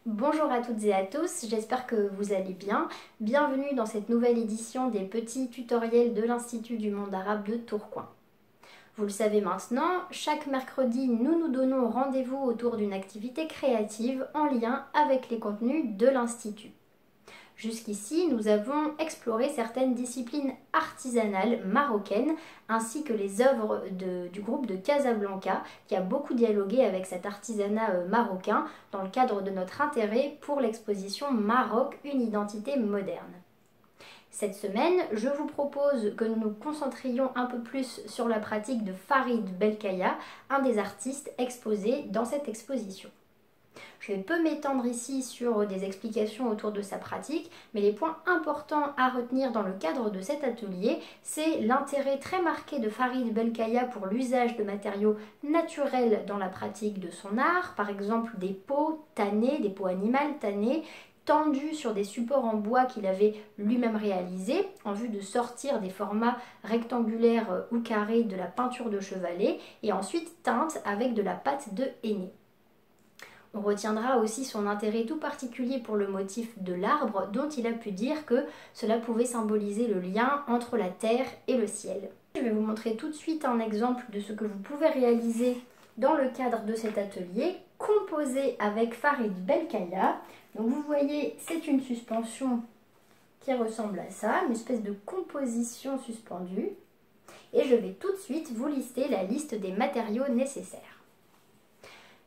Bonjour à toutes et à tous, j'espère que vous allez bien. Bienvenue dans cette nouvelle édition des petits tutoriels de l'Institut du monde arabe de Tourcoing. Vous le savez maintenant, chaque mercredi, nous nous donnons rendez-vous autour d'une activité créative en lien avec les contenus de l'Institut. Jusqu'ici, nous avons exploré certaines disciplines artisanales marocaines ainsi que les œuvres du groupe de Casablanca qui a beaucoup dialogué avec cet artisanat marocain dans le cadre de notre intérêt pour l'exposition Maroc, une identité moderne. Cette semaine, je vous propose que nous nous concentrions un peu plus sur la pratique de Farid Belkaya, un des artistes exposés dans cette exposition. Je vais peu m'étendre ici sur des explications autour de sa pratique, mais les points importants à retenir dans le cadre de cet atelier, c'est l'intérêt très marqué de Farid Belkaya pour l'usage de matériaux naturels dans la pratique de son art, par exemple des peaux tannées, des peaux animales tannées, tendues sur des supports en bois qu'il avait lui-même réalisés en vue de sortir des formats rectangulaires ou carrés de la peinture de chevalet et ensuite teintes avec de la pâte de henné. On retiendra aussi son intérêt tout particulier pour le motif de l'arbre dont il a pu dire que cela pouvait symboliser le lien entre la terre et le ciel. Je vais vous montrer tout de suite un exemple de ce que vous pouvez réaliser dans le cadre de cet atelier composé avec Farid Belkaya. Donc vous voyez, c'est une suspension qui ressemble à ça, une espèce de composition suspendue. Et je vais tout de suite vous lister la liste des matériaux nécessaires.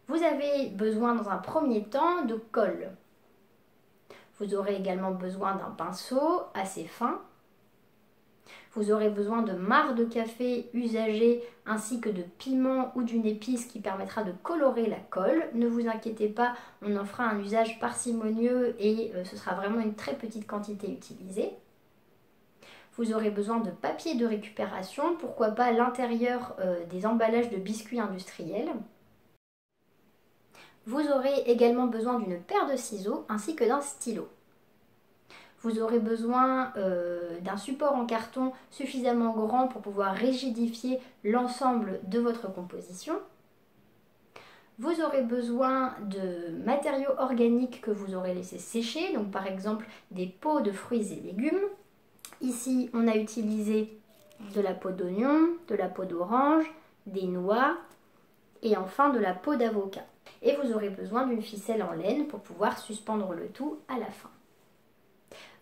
Vous avez besoin dans un premier temps de colle. Vous aurez également besoin d'un pinceau assez fin. Vous aurez besoin de marc de café usagé ainsi que de piment ou d'une épice qui permettra de colorer la colle. Ne vous inquiétez pas, on en fera un usage parcimonieux et ce sera vraiment une très petite quantité utilisée. Vous aurez besoin de papier de récupération, pourquoi pas à l'intérieur des emballages de biscuits industriels. Vous aurez également besoin d'une paire de ciseaux ainsi que d'un stylo. Vous aurez besoin d'un support en carton suffisamment grand pour pouvoir rigidifier l'ensemble de votre composition. Vous aurez besoin de matériaux organiques que vous aurez laissé sécher, donc par exemple des peaux de fruits et légumes. Ici, on a utilisé de la peau d'oignon, de la peau d'orange, des noix et enfin de la peau d'avocat. Et vous aurez besoin d'une ficelle en laine pour pouvoir suspendre le tout à la fin.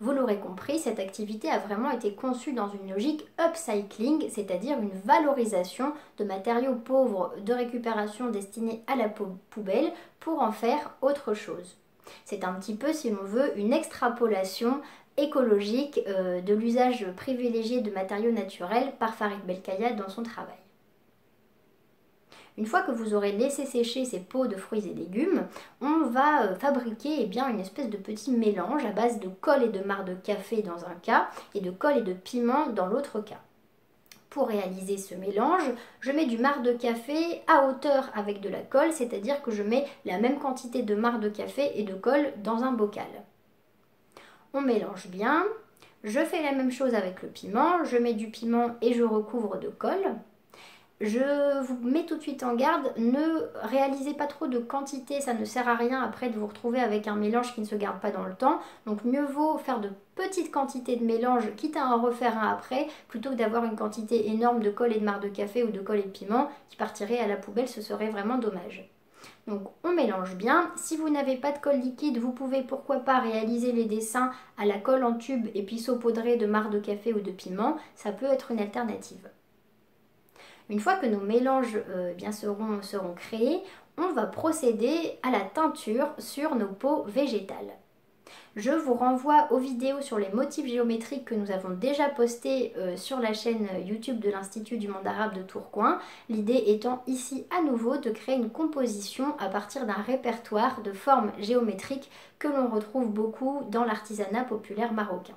Vous l'aurez compris, cette activité a vraiment été conçue dans une logique upcycling, c'est-à-dire une valorisation de matériaux pauvres de récupération destinés à la poubelle pour en faire autre chose. C'est un petit peu, si l'on veut, une extrapolation écologique de l'usage privilégié de matériaux naturels par Farid Belkaya dans son travail. Une fois que vous aurez laissé sécher ces peaux de fruits et légumes, on va fabriquer une espèce de petit mélange à base de colle et de marc de café dans un cas et de colle et de piment dans l'autre cas. Pour réaliser ce mélange, je mets du marc de café à hauteur avec de la colle, c'est-à-dire que je mets la même quantité de marc de café et de colle dans un bocal. On mélange bien, je fais la même chose avec le piment, je mets du piment et je recouvre de colle. Je vous mets tout de suite en garde, ne réalisez pas trop de quantité, ça ne sert à rien après de vous retrouver avec un mélange qui ne se garde pas dans le temps. Donc mieux vaut faire de petites quantités de mélange, quitte à en refaire un après, plutôt que d'avoir une quantité énorme de colle et de marc de café ou de colle et de piment qui partirait à la poubelle, ce serait vraiment dommage. Donc on mélange bien. Si vous n'avez pas de colle liquide, vous pouvez pourquoi pas réaliser les dessins à la colle en tube et puis saupoudrer de marc de café ou de piment, ça peut être une alternative. Une fois que nos mélanges seront créés, on va procéder à la teinture sur nos peaux végétales. Je vous renvoie aux vidéos sur les motifs géométriques que nous avons déjà postées sur la chaîne YouTube de l'Institut du monde arabe de Tourcoing. L'idée étant ici à nouveau de créer une composition à partir d'un répertoire de formes géométriques que l'on retrouve beaucoup dans l'artisanat populaire marocain.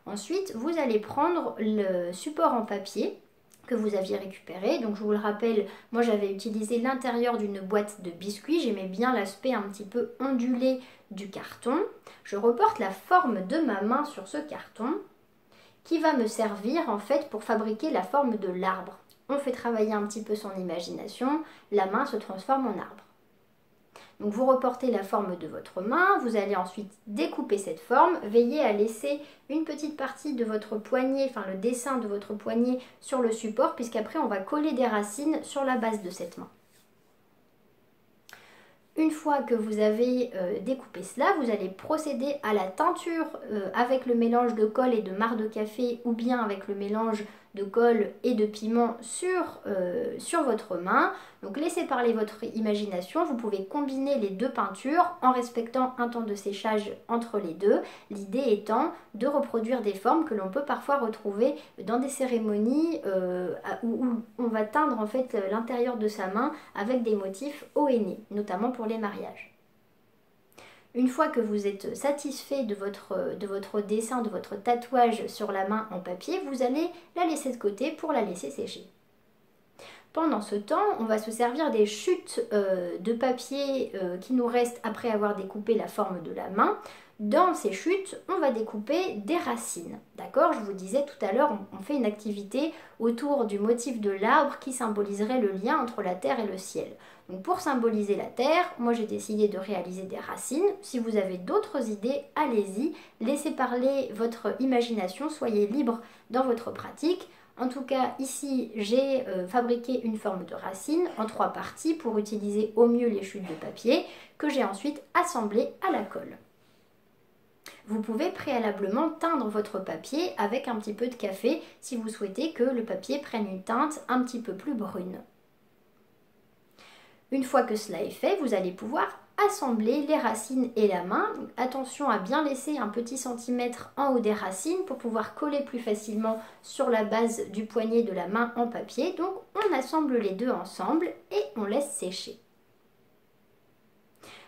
Ensuite, vous allez prendre le support en papier que vous aviez récupéré. Donc je vous le rappelle, moi j'avais utilisé l'intérieur d'une boîte de biscuits. J'aimais bien l'aspect un petit peu ondulé du carton. Je reporte la forme de ma main sur ce carton qui va me servir en fait pour fabriquer la forme de l'arbre. On fait travailler un petit peu son imagination, la main se transforme en arbre. Donc vous reportez la forme de votre main, vous allez ensuite découper cette forme, veillez à laisser une petite partie de votre poignet, enfin le dessin de votre poignet sur le support, puisqu'après on va coller des racines sur la base de cette main. Une fois que vous avez découpé cela, vous allez procéder à la teinture avec le mélange de colle et de marc de café ou bien avec le mélange de colle et de piment sur votre main. Donc laissez parler votre imagination, vous pouvez combiner les deux peintures en respectant un temps de séchage entre les deux. L'idée étant de reproduire des formes que l'on peut parfois retrouver dans des cérémonies où on va teindre en fait l'intérieur de sa main avec des motifs hauts et nés, notamment pour les mariages. Une fois que vous êtes satisfait de votre dessin, de votre tatouage sur la main en papier, vous allez la laisser de côté pour la laisser sécher. Pendant ce temps, on va se servir des chutes de papier qui nous restent après avoir découpé la forme de la main. Dans ces chutes, on va découper des racines. D'accord? Je vous disais tout à l'heure, on fait une activité autour du motif de l'arbre qui symboliserait le lien entre la terre et le ciel. Donc pour symboliser la terre, moi j'ai décidé de réaliser des racines. Si vous avez d'autres idées, allez-y. Laissez parler votre imagination, soyez libre dans votre pratique. En tout cas, ici, j'ai fabriqué une forme de racine en 3 parties pour utiliser au mieux les chutes de papier que j'ai ensuite assemblées à la colle. Vous pouvez préalablement teindre votre papier avec un petit peu de café si vous souhaitez que le papier prenne une teinte un petit peu plus brune. Une fois que cela est fait, vous allez pouvoir assembler les racines et la main. Donc, attention à bien laisser un petit centimètre en haut des racines pour pouvoir coller plus facilement sur la base du poignet de la main en papier. Donc on assemble les deux ensemble et on laisse sécher.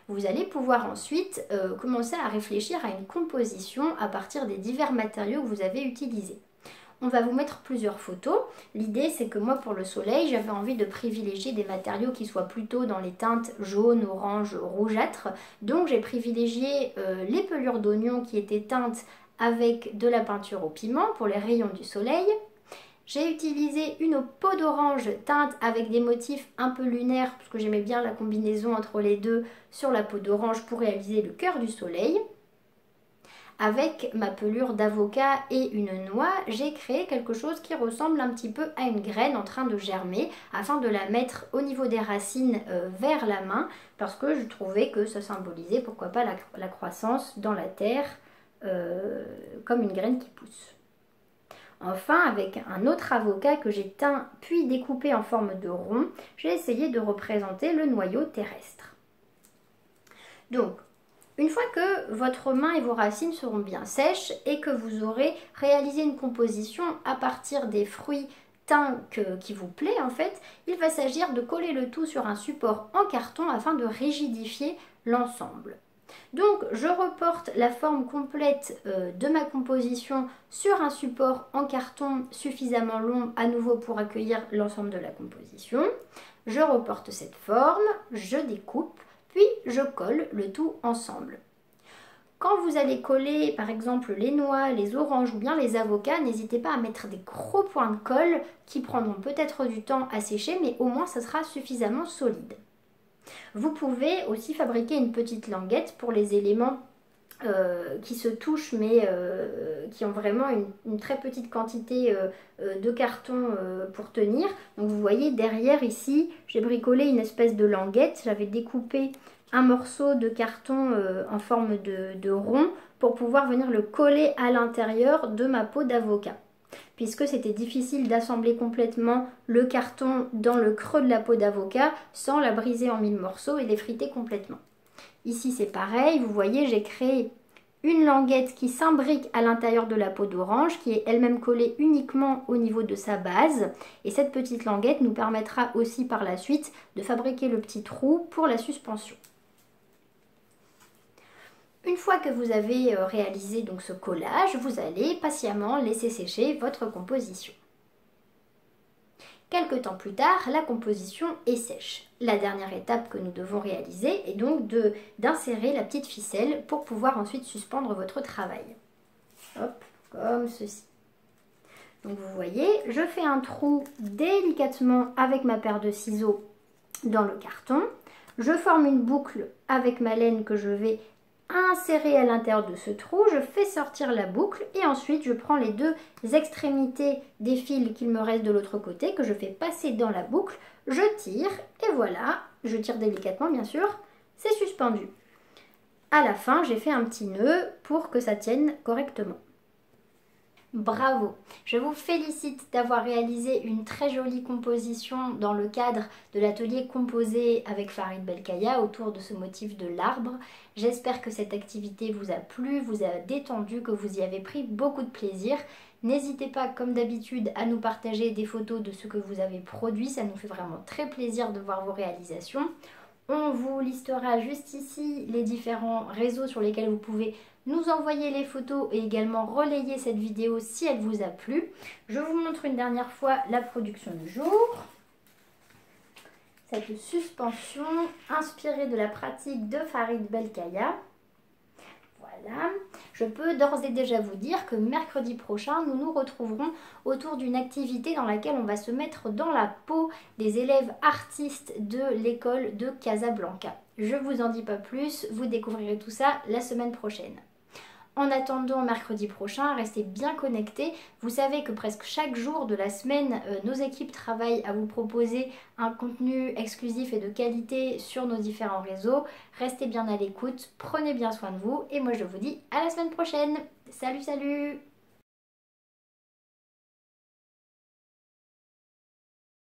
Vous allez pouvoir ensuite commencer à réfléchir à une composition à partir des divers matériaux que vous avez utilisés. On va vous mettre plusieurs photos. L'idée, c'est que moi, pour le soleil, j'avais envie de privilégier des matériaux qui soient plutôt dans les teintes jaune, orange, rougeâtre. Donc, j'ai privilégié les pelures d'oignon qui étaient teintes avec de la peinture au piment pour les rayons du soleil. J'ai utilisé une peau d'orange teinte avec des motifs un peu lunaires, parce que j'aimais bien la combinaison entre les deux sur la peau d'orange pour réaliser le cœur du soleil. Avec ma pelure d'avocat et une noix, j'ai créé quelque chose qui ressemble un petit peu à une graine en train de germer afin de la mettre au niveau des racines vers la main parce que je trouvais que ça symbolisait pourquoi pas la croissance dans la terre comme une graine qui pousse. Enfin, avec un autre avocat que j'ai teint puis découpé en forme de rond, j'ai essayé de représenter le noyau terrestre. Donc, une fois que votre main et vos racines seront bien sèches et que vous aurez réalisé une composition à partir des fruits teints qui vous plaît en fait, il va s'agir de coller le tout sur un support en carton afin de rigidifier l'ensemble. Donc je reporte la forme complète de ma composition sur un support en carton suffisamment long à nouveau pour accueillir l'ensemble de la composition. Je reporte cette forme, je découpe, puis je colle le tout ensemble. Quand vous allez coller par exemple les noix, les oranges ou bien les avocats, n'hésitez pas à mettre des gros points de colle qui prendront peut-être du temps à sécher, mais au moins ça sera suffisamment solide. Vous pouvez aussi fabriquer une petite languette pour les éléments qui se touchent mais qui ont vraiment une très petite quantité de carton pour tenir. Donc vous voyez derrière ici, j'ai bricolé une espèce de languette. J'avais découpé un morceau de carton en forme de rond pour pouvoir venir le coller à l'intérieur de ma peau d'avocat. Puisque c'était difficile d'assembler complètement le carton dans le creux de la peau d'avocat sans la briser en 1000 morceaux et l'effriter complètement. Ici c'est pareil, vous voyez j'ai créé une languette qui s'imbrique à l'intérieur de la peau d'orange qui est elle-même collée uniquement au niveau de sa base et cette petite languette nous permettra aussi par la suite de fabriquer le petit trou pour la suspension. Une fois que vous avez réalisé donc ce collage, vous allez patiemment laisser sécher votre composition. Quelque temps plus tard, la composition est sèche. La dernière étape que nous devons réaliser est donc d'insérer la petite ficelle pour pouvoir ensuite suspendre votre travail. Hop, comme ceci. Donc vous voyez, je fais un trou délicatement avec ma paire de ciseaux dans le carton. Je forme une boucle avec ma laine que je vais insérer à l'intérieur de ce trou, je fais sortir la boucle et ensuite je prends les deux extrémités des fils qu'il me reste de l'autre côté que je fais passer dans la boucle, je tire et voilà, je tire délicatement bien sûr, c'est suspendu. À la fin, j'ai fait un petit nœud pour que ça tienne correctement. Bravo! Je vous félicite d'avoir réalisé une très jolie composition dans le cadre de l'atelier composé avec Farid Belkaya autour de ce motif de l'arbre. J'espère que cette activité vous a plu, vous a détendu, que vous y avez pris beaucoup de plaisir. N'hésitez pas, comme d'habitude, à nous partager des photos de ce que vous avez produit. Ça nous fait vraiment très plaisir de voir vos réalisations. On vous listera juste ici les différents réseaux sur lesquels vous pouvez nous envoyer les photos et également relayer cette vidéo si elle vous a plu. Je vous montre une dernière fois la production du jour. Cette suspension inspirée de la pratique de Farid Belkaya. Voilà. Je peux d'ores et déjà vous dire que mercredi prochain, nous nous retrouverons autour d'une activité dans laquelle on va se mettre dans la peau des élèves artistes de l'école de Casablanca. Je vous en dis pas plus, vous découvrirez tout ça la semaine prochaine. En attendant mercredi prochain, restez bien connectés. Vous savez que presque chaque jour de la semaine, nos équipes travaillent à vous proposer un contenu exclusif et de qualité sur nos différents réseaux. Restez bien à l'écoute, prenez bien soin de vous et moi je vous dis à la semaine prochaine. Salut, salut!